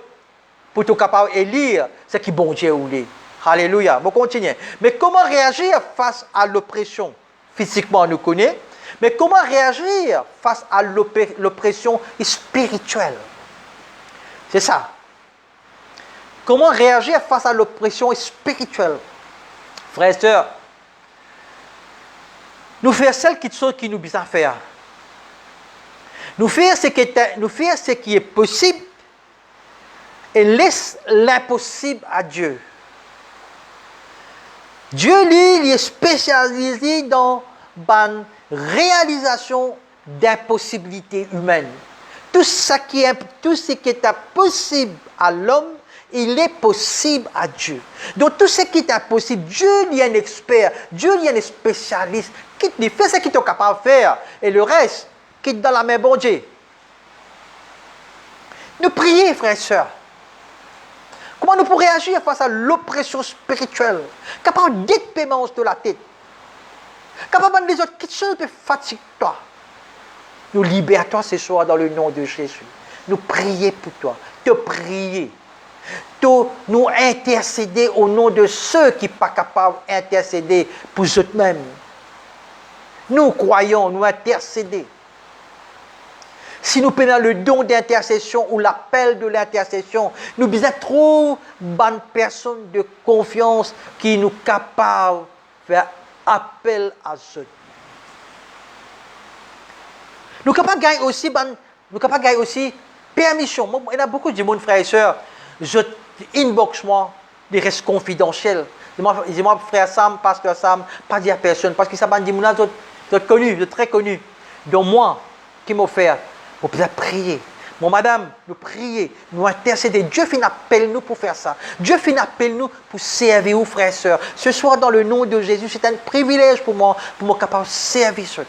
pour être capable d'élire ce qui bon Dieu voulait. Alléluia. On continue. Mais comment réagir face à l'oppression? Physiquement, on nous connaît. Mais comment réagir face à l'oppression spirituelle? C'est ça. Comment réagir face à l'oppression spirituelle? Frères et sœurs, nous faire celles qui nous besoin faire. Nous faire ce qui est possible et laisse l'impossible à Dieu. Dieu, lui, il est spécialisé dans la réalisation d'impossibilités humaines. Tout ce qui est impossible à l'homme, il est possible à Dieu. Donc tout ce qui est impossible, Dieu il est un expert, Dieu il est un spécialiste, qui fait ce qu'il est capable de faire, et le reste, qui est dans la main bon Dieu. Nous prions, frères et sœurs. Comment nous pouvons réagir face à l'oppression spirituelle? Capable d'être de la tête. Capable de les autres, quelque chose de fatigue-toi. Nous libère-toi ce soir dans le nom de Jésus. Nous prions pour toi. Te prier. Nous intercéder au nom de ceux qui ne sont pas capables d'intercéder pour eux-mêmes. Nous croyons, nous intercéder. Si nous prenons le don d'intercession ou l'appel de l'intercession, nous devons trouver une bonne personne de confiance qui nous capable de faire appel à eux. Nous sommes capables de gagner aussi permission. Il y a beaucoup de monde, frères et sœurs, je inbox moi, des restes confidentiels. Dis-moi, frère Sam, pasteur Sam, pas dire à personne, parce que ça m'a dit, vous êtes connu, vous êtes très connu. Donc moi, qui m'a offert, vous pouvez prier. Mon madame, nous prier, nous intercéder. Dieu finit appelle nous pour faire ça. Dieu finit appelle nous pour servir aux frères et sœurs. Ce soir, dans le nom de Jésus, c'est un privilège pour moi, pour me capable de servir ceux.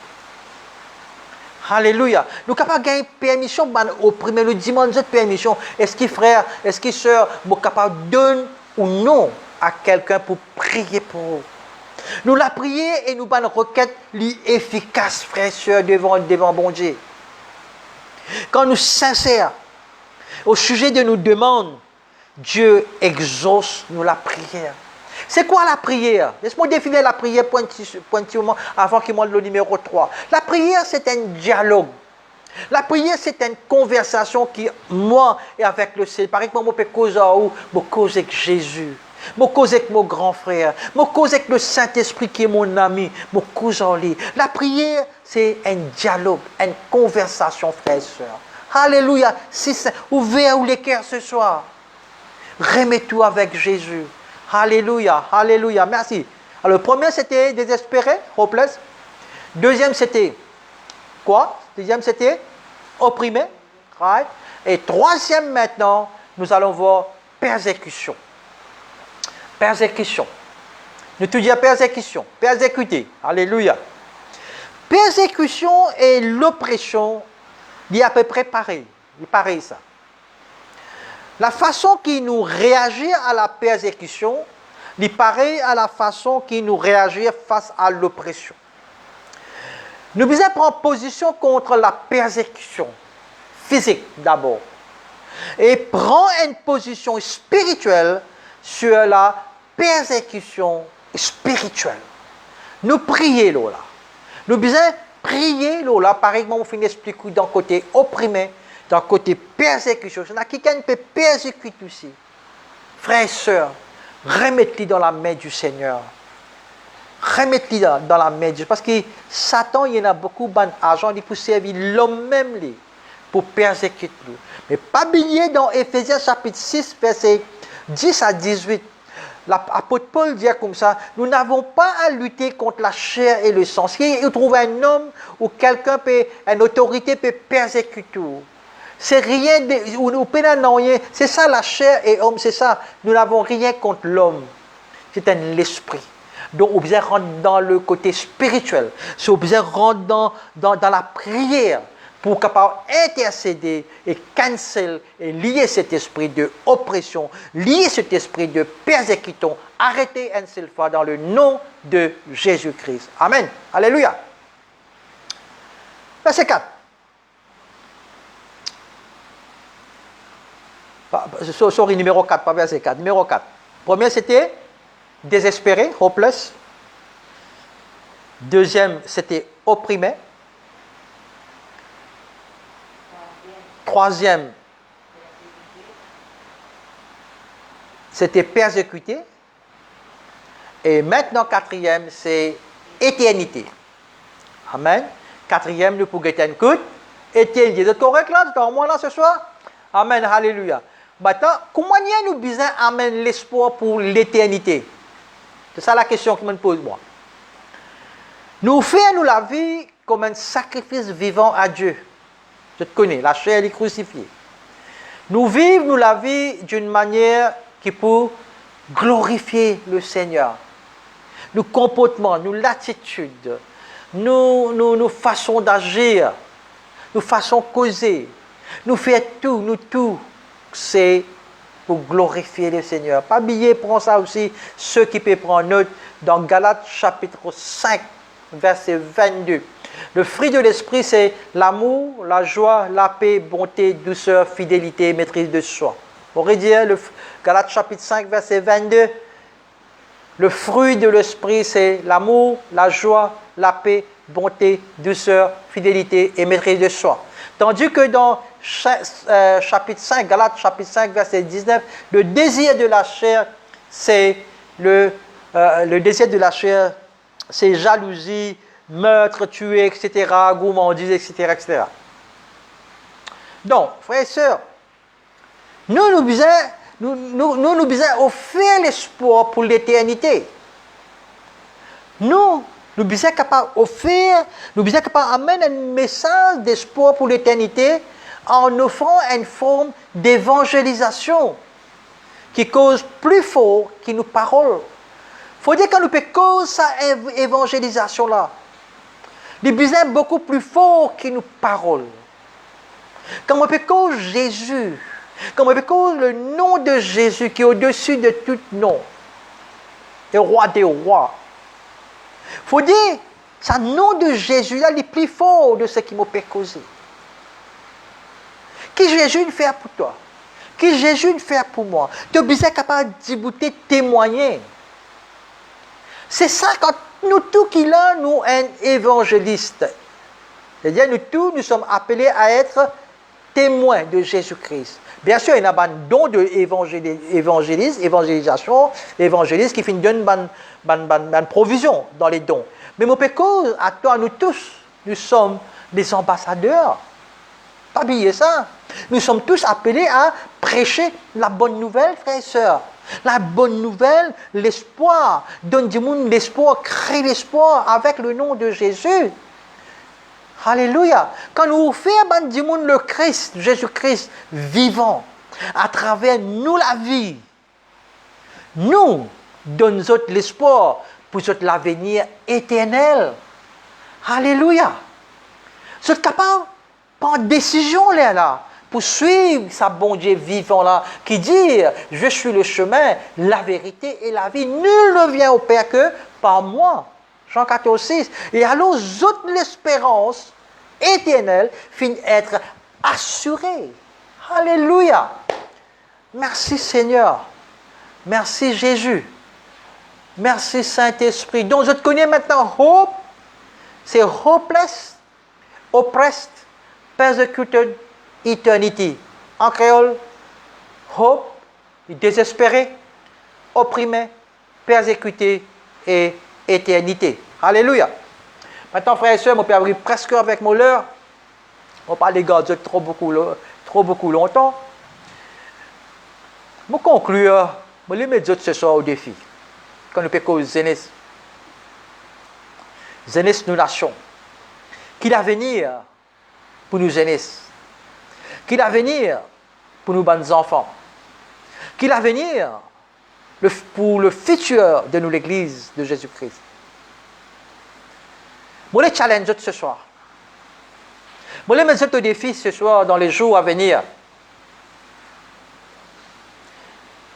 Alléluia. Nous sommes capables de gagner permission au premier le dimanche de permission. Est-ce que frère, est-ce que sœur, nous sommes capables de donner ou non à quelqu'un pour prier pour eux? Nous la prier et nous avons une requête efficace, frère et sœur, devant bon Dieu. Quand nous sommes sincères au sujet de nos demandes, Dieu exauce nous la prière. C'est quoi la prière? Laisse-moi définir la prière pour un petit moment avant qu'il monte le numéro 3. La prière, c'est un dialogue. La prière, c'est une conversation qui, moi et avec le Seigneur, par exemple, je peux causer avec Jésus. Je cause avec mon grand frère. Je cause avec le Saint-Esprit qui est mon ami. Je cause en lui. La prière, c'est un dialogue, une conversation, frères et sœurs. Alléluia. Si c'est ouvert ou les cœurs ce soir. Remets-toi avec Jésus. Alléluia. Alléluia. Merci. Alors, le premier, c'était désespéré, hopeless. Deuxième, c'était quoi? Deuxième, c'était opprimé. Right? Et troisième, maintenant, nous allons voir persécution. Persécution. Nous te disons persécution. Persécuter. Alléluia. Persécution et l'oppression, il est à peu près pareil. Il est pareil ça. La façon qui nous réagit à la persécution, il est pareil à la façon qui nous réagit face à l'oppression. Nous devons prendre position contre la persécution physique d'abord. Et prendre une position spirituelle sur la persécution spirituelle. Nous prions là. Nous devons prier là. Par exemple, on finit d'expliquer d'un côté opprimé, d'un côté persécution. Il y a quelqu'un qui peut persécuter aussi. Frères et sœurs, remettez-les dans la main du Seigneur. Remettez-les dans la main de Dieu. Parce que Satan, il y en a beaucoup d'argent pour servir l'homme même pour persécuter nous. Mais pas oublier dans Éphésiens chapitre 6, verset 10 à 18. L'apôtre Paul dit comme ça, nous n'avons pas à lutter contre la chair et le sang. Si vous trouvez un homme ou quelqu'un, une autorité peut persécuter. C'est rien, c'est ça la chair et l'homme, c'est ça. Nous n'avons rien contre l'homme. C'est l'esprit. Donc, on rentre dans le côté spirituel. On rentre dans la prière pour capable intercéder et cancel et lier cet esprit de oppression, lier cet esprit de persécution, arrêter une seule fois dans le nom de Jésus-Christ. Amen. Alléluia. Verset 4. Sorry, numéro 4, pas verset 4. Numéro 4. Premier, c'était désespéré, hopeless. Deuxième, c'était opprimé. Troisième, c'était persécuté. Et maintenant, quatrième, c'est éternité. Amen. Quatrième, nous pouvons être coup. Éternité. Vous êtes correct là? Vous êtes en moi là ce soir? Amen. Alléluia. Maintenant, comment nous besoin amène l'espoir pour l'éternité? C'est ça la question que je me pose moi. Nous faisons la vie comme un sacrifice vivant à Dieu. Je te connais, la chair est crucifiée. Nous vivons la vie d'une manière qui peut glorifier le Seigneur. Nos comportements, nos attitudes, nos façons d'agir, nos façons de causer, nous faisons tout, c'est pour glorifier le Seigneur. Pas oublier, prends ça aussi, ceux qui peuvent prendre note, dans Galates chapitre 5, verset 22. Le fruit de l'esprit, c'est l'amour, la joie, la paix, bonté, douceur, fidélité, maîtrise de soi. On pourrait dire, le Galates chapitre 5, verset 22, le fruit de l'esprit, c'est l'amour, la joie, la paix, bonté, douceur, fidélité et maîtrise de soi. Tandis que dans chapitre 5, Galates chapitre 5, verset 19, le désir de la chair, c'est le désir de la chair, c'est jalousie, meurtre, tuer, etc., gourmandise, etc., etc. Donc, frères et sœurs, nous besoin offrir l'espoir pour l'éternité. Nous besoin capable offrir, nous besoin capable d'amener un message d'espoir pour l'éternité en offrant une forme d'évangélisation qui cause plus fort que nos paroles. Il faut dire que nous pouvons causer cette évangélisation-là. Nous besoin beaucoup plus fort que nos paroles. Quand on peut causer Jésus, quand on peut causer le nom de Jésus qui est au-dessus de tout nom, le roi des rois. Il faut dire, ce nom de Jésus-là est plus fort de ce qui m'a causé. Qui Jésus fait pour toi? Qui Jésus fait pour moi? Tu es besoin capable de témoigner. C'est ça quand nous tous qui là, nous un évangéliste. C'est-à-dire nous tous, nous sommes appelés à être témoins de Jésus-Christ. Bien sûr, il y a un don de évangélisation, évangéliste qui fait une provision dans les dons. Mais mon pécose, à toi, nous tous, nous sommes des ambassadeurs. Pas oublier ça. Nous sommes tous appelés à prêcher la bonne nouvelle, frères et sœurs. La bonne nouvelle, l'espoir. Donne du monde l'espoir, crée l'espoir avec le nom de Jésus. Alléluia. Quand nous faisons du monde le Christ, Jésus-Christ, vivant, à travers nous la vie, nous donnons l'espoir pour l'avenir éternel. Alléluia. Vous êtes capable de prendre décision là, pour suivre sa bon Dieu vivant là, qui dit, je suis le chemin, la vérité et la vie. Nul ne vient au Père que par moi. Jean 14, 6. Et alors, l'espérance éternelle finit être assurée. Alléluia. Merci Seigneur. Merci Jésus. Merci Saint-Esprit. Donc, je te connais maintenant, hope, c'est hopeless, oppressed, persecuted, eternity. En créole, hope, désespéré, opprimé, persécuté et éternité. Alléluia. Maintenant, frères et sœurs, on peut avoir presque avec mon l'heure. On parle des gars trop beaucoup longtemps. Pour conclure, je vais mettre ce soir au défi. Quand nous pécons Zénis. Zénis, nous nation. Qui l'avenir pour nous Zénis. Qui l'avenir pour nous bonnes enfants. Qui l'avenir pour le futur de nous, l'Église de Jésus-Christ. Moi, les challenge de ce soir. Je vais mettre au défi ce soir, dans les jours à venir.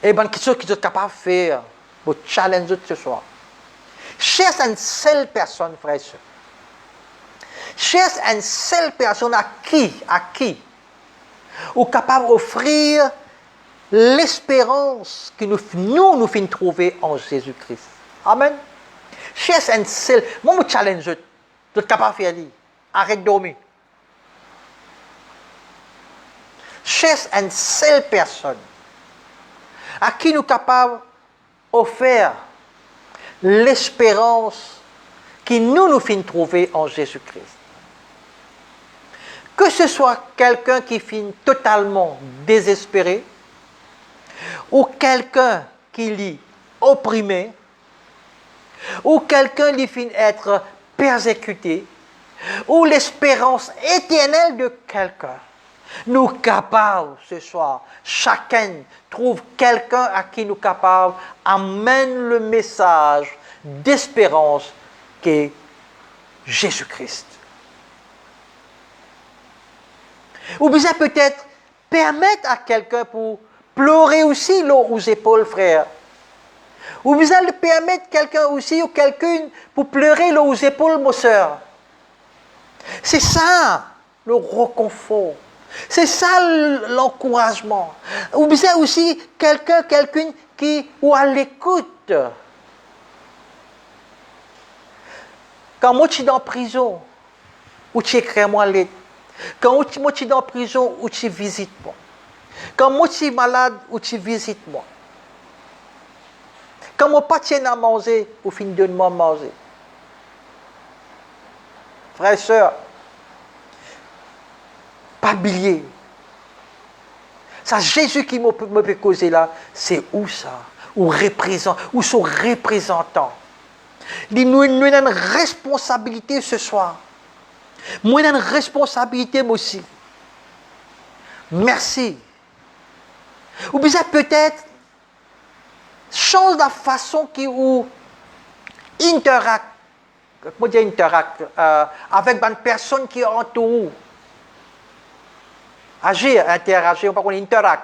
Et bien, quelque chose que vous êtes capable de faire, vous challenge ce soir. Cherche une seule personne, frère et soeur. Cherche une seule personne à qui, ou capable d'offrir l'espérance que nous finissons trouver en Jésus-Christ. Amen. Cherche une seule. Moi, je challenge, vous êtes capable de faire. Arrête de dormir. Cherche une seule personne à qui nous sommes capables d'offrir l'espérance que nous finissons trouver en Jésus-Christ. Que ce soit quelqu'un qui finit totalement désespéré, ou quelqu'un qui est opprimé, ou quelqu'un qui finit être persécuté, ou l'espérance éternelle de quelqu'un. Nous sommes capables ce soir, chacun trouve quelqu'un à qui nous sommes capables amène le message d'espérance qu'est Jésus-Christ. Ou bien peut-être permettre à quelqu'un pour pleurer aussi l'eau aux épaules, frère. Ou bien permettre à quelqu'un aussi ou quelqu'un pour pleurer l'eau aux épaules, ma soeur. C'est ça le réconfort. C'est ça l'encouragement. Ou bien aussi quelqu'un qui ou à l'écoute. Quand moi je suis en prison, ou tu écris moi lettre. Quand moi je suis en prison, ou tu visites moi. Quand moi je suis malade, ou tu visites moi. Quand moi pas tiens à manger, ou fin de moi manger. Frères et sœurs, pas oublier. Ça, Jésus qui me fait causer là, c'est où ça? Ou son représentant. Nous avons une responsabilité ce soir. Moi, j'ai une responsabilité, moi aussi. Merci. Ou bien peut-être, change la façon où interact, comment dire interact, avec une personne qui entoure. Agir, interagir, on parle interact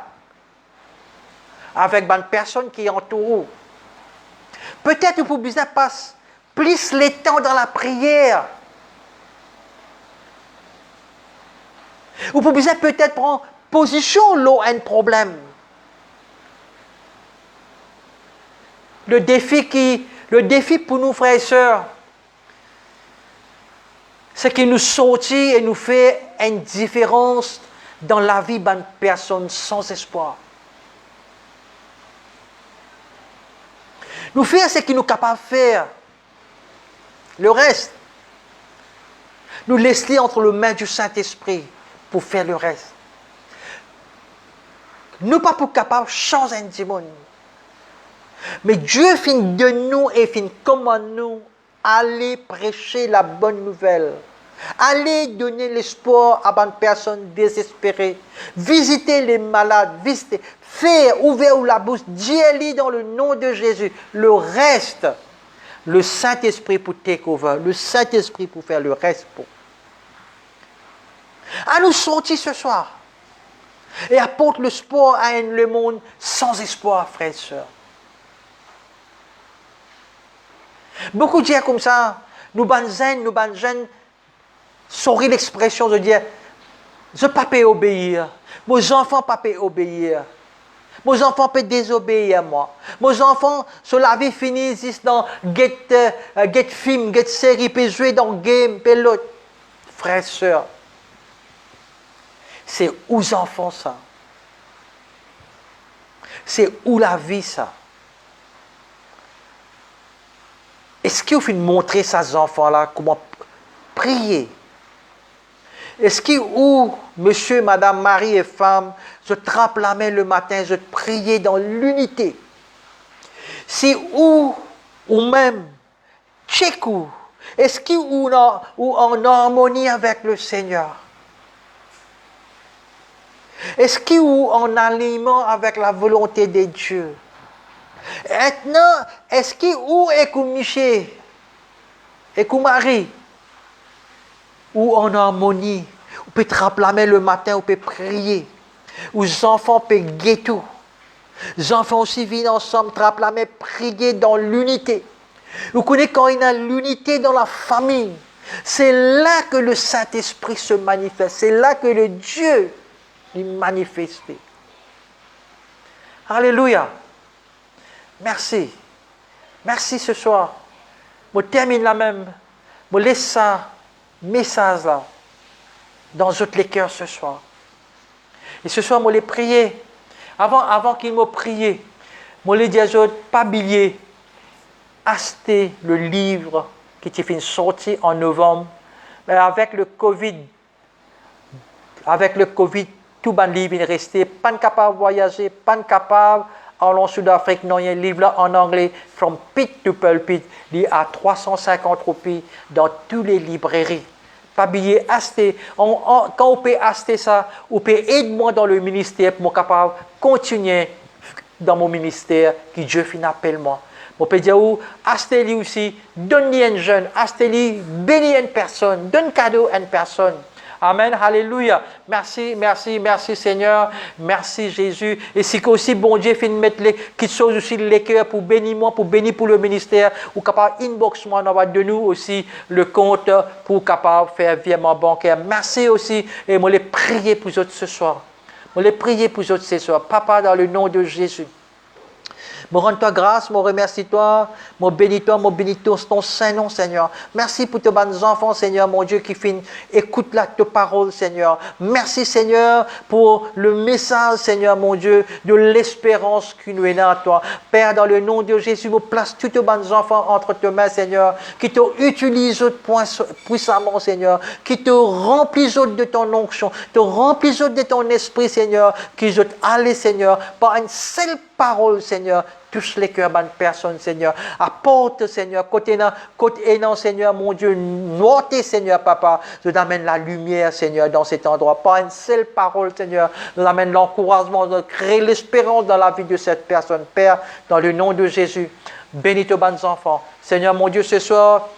avec une personne qui entoure. Peut-être vous pouvez passer plus le temps dans la prière. Vous pouvez peut-être prendre position là à un problème. Le défi pour nous, frères et sœurs, c'est qu'il nous sortit et nous fait une différence dans la vie d'une personne sans espoir. Nous faire ce que nous sommes capables de faire. Le reste, nous laisser entre les mains du Saint-Esprit pour faire le reste. Nous ne sommes pas capables de changer un monde. Mais Dieu finit de nous et finit commande nous aller prêcher la bonne nouvelle. Aller donner l'espoir à une personne désespérée. Visiter les malades. Faire ouvrir la bouche. Dis-le dans le nom de Jésus. Le reste, le Saint-Esprit pour take over. Le Saint-Esprit pour faire le reste pour. À nous sortir ce soir. Et apporte l'espoir à le monde sans espoir, frères et sœurs. Beaucoup de gens comme ça, nous jeunes, sorry l'expression de dire, je ne peux pas obéir, mes enfants ne peuvent pas obéir, mes enfants peuvent désobéir à moi, mes enfants, sur la vie finie, ils dans get film, get série, puis jouer dans game, puis l'autre. Frères et sœurs, c'est aux enfants ça. C'est où la vie ça. Est-ce qu'il faut montrer à ces enfants-là comment prier? Est-ce qu'il où, monsieur, madame, mari et femme, je trempe la main le matin, je prie dans l'unité? C'est où, ou même, tchékou, est-ce qu'il ou en harmonie avec le Seigneur? Est-ce qu'il ou en aliment avec la volonté de Dieu? Maintenant, est-ce qu'il ou est comme Michel, est comme Marie, ou en harmonie, pouvez te rappeler le matin, vous pouvez prier. Où les enfants peuvent guetter. Les enfants aussi viennent ensemble, te rappeler, prier dans l'unité. Vous connaissez quand il y a l'unité dans la famille. C'est là que le Saint-Esprit se manifeste. C'est là que le Dieu est manifesté. Alléluia. Merci. Merci ce soir. Je termine la même. Je laisse ça, message là, dans toutes les cœurs ce soir. Et ce soir, je les prier. Avant qu'ils me prient, je les dis à eux, pas oublier, acheter le livre qui était fait sortir en novembre. Mais avec le Covid, tout le livre est resté, pas capable de voyager, pas capable en Sud-Afrique, non, il y a un livre là en anglais, From Pit to Pulpit, il y a 350 roupies dans toutes les librairies. Pas oublier, acheter. Quand on peut acheter ça, on peut aider moi dans le ministère pour être capable de continuer dans mon ministère que Dieu finit appelle moi. On peut dire, achetez-lui aussi, donnez-lui à un jeune, achetez-lui, bénis une personne, donne cadeau à une personne. Amen, alléluia. Merci, merci, merci Seigneur. Merci Jésus. Et c'est aussi bon Dieu fait de mettre quelque chose aussi les cœurs pour bénir moi, pour bénir pour le ministère, ou capable inbox moi, de nous aussi le compte pour capable faire virement bancaire. Merci aussi. Et moi les prier pour eux ce soir. Moi les prier pour eux ce soir. Papa, dans le nom de Jésus. Je rends-toi grâce, je remercie-toi, je bénis-toi, ton Saint-Nom, Seigneur. Merci pour tes bons enfants, Seigneur, mon Dieu, qui écoute la ta parole, Seigneur. Merci, Seigneur, pour le message, Seigneur, mon Dieu, de l'espérance qui nous est là à toi. Père, dans le nom de Jésus, je place tous tes bons enfants entre tes mains, Seigneur, qui te utilisent puissamment, Seigneur, qui te remplissent de ton onction, te remplissent de ton esprit, Seigneur, qui te allez, Seigneur, par une seule parole, Seigneur, touche les cœurs de personnes, Seigneur. Apporte, Seigneur, côté non, Seigneur, mon Dieu, noté, Seigneur, Papa. Je t'amène la lumière, Seigneur, dans cet endroit. Pas une seule parole, Seigneur. Je t'amène l'encouragement, de créer l'espérance dans la vie de cette personne. Père, dans le nom de Jésus, bénis tes bons enfants. Seigneur, mon Dieu, ce soir,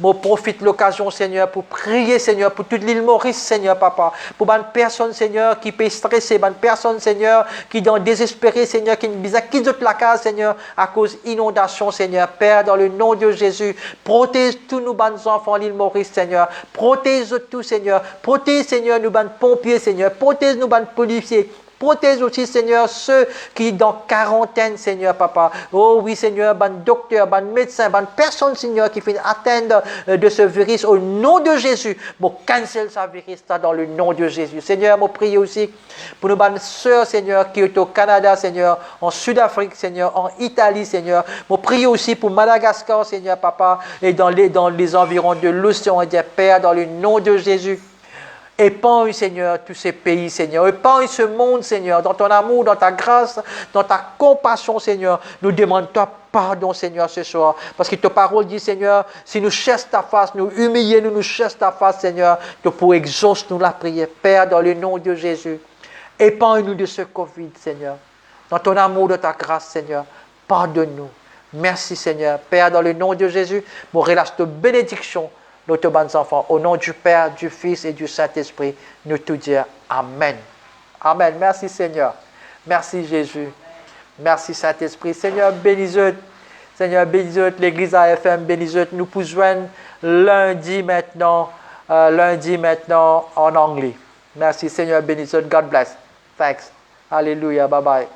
je profite de l'occasion, Seigneur, pour prier, Seigneur, pour toute l'île Maurice, Seigneur, Papa. Pour bonnes personnes, Seigneur, qui peuvent stresser, bonnes personnes, Seigneur, qui sont désespérées, Seigneur, qui quittent la case, Seigneur, à cause d'inondation, Seigneur. Père, dans le nom de Jésus, protège tous nos bonnes enfants, l'île Maurice, Seigneur. Protège tous, Seigneur. Protège, Seigneur, nos bonnes pompiers, Seigneur. Protège nos bonnes policiers. Protège aussi, Seigneur, ceux qui sont dans quarantaine, Seigneur, Papa. Oh oui, Seigneur, bon docteur, bon médecin, bonne personne, Seigneur, qui finit atteindre de ce virus au nom de Jésus. Pour cancel ce virus dans le nom de Jésus. Seigneur, je prie aussi pour nos bonnes sœurs, Seigneur, qui sont au Canada, Seigneur, en Sud-Afrique, Seigneur, en Italie, Seigneur. Je prie aussi pour Madagascar, Seigneur, Papa, et dans les environs de l'océan Indien, Père, dans le nom de Jésus. Épargne, Seigneur, tous ces pays, Seigneur. Épargne ce monde, Seigneur, dans ton amour, dans ta grâce, dans ta compassion, Seigneur. Nous demandons pardon, Seigneur, ce soir. Parce que ta parole dit, Seigneur, si nous cherchons ta face, nous humilions, nous cherchons ta face, Seigneur, que pour exaucer nous la prière. Père, dans le nom de Jésus, épargne-nous de ce Covid, Seigneur. Dans ton amour, de ta grâce, Seigneur, pardonne-nous. Merci, Seigneur. Père, dans le nom de Jésus, je relâche de bénédiction nos bons enfants. Au nom du Père, du Fils et du Saint-Esprit, nous tout dire Amen. Amen. Merci Seigneur. Merci Jésus. Merci Saint-Esprit. Seigneur, bénis-eux. Seigneur, bénis-eux. L'église AFM, bénis-eux. Nous pouvons joindre lundi maintenant en anglais. Merci Seigneur, bénis-eux. God bless. Thanks. Alléluia. Bye bye.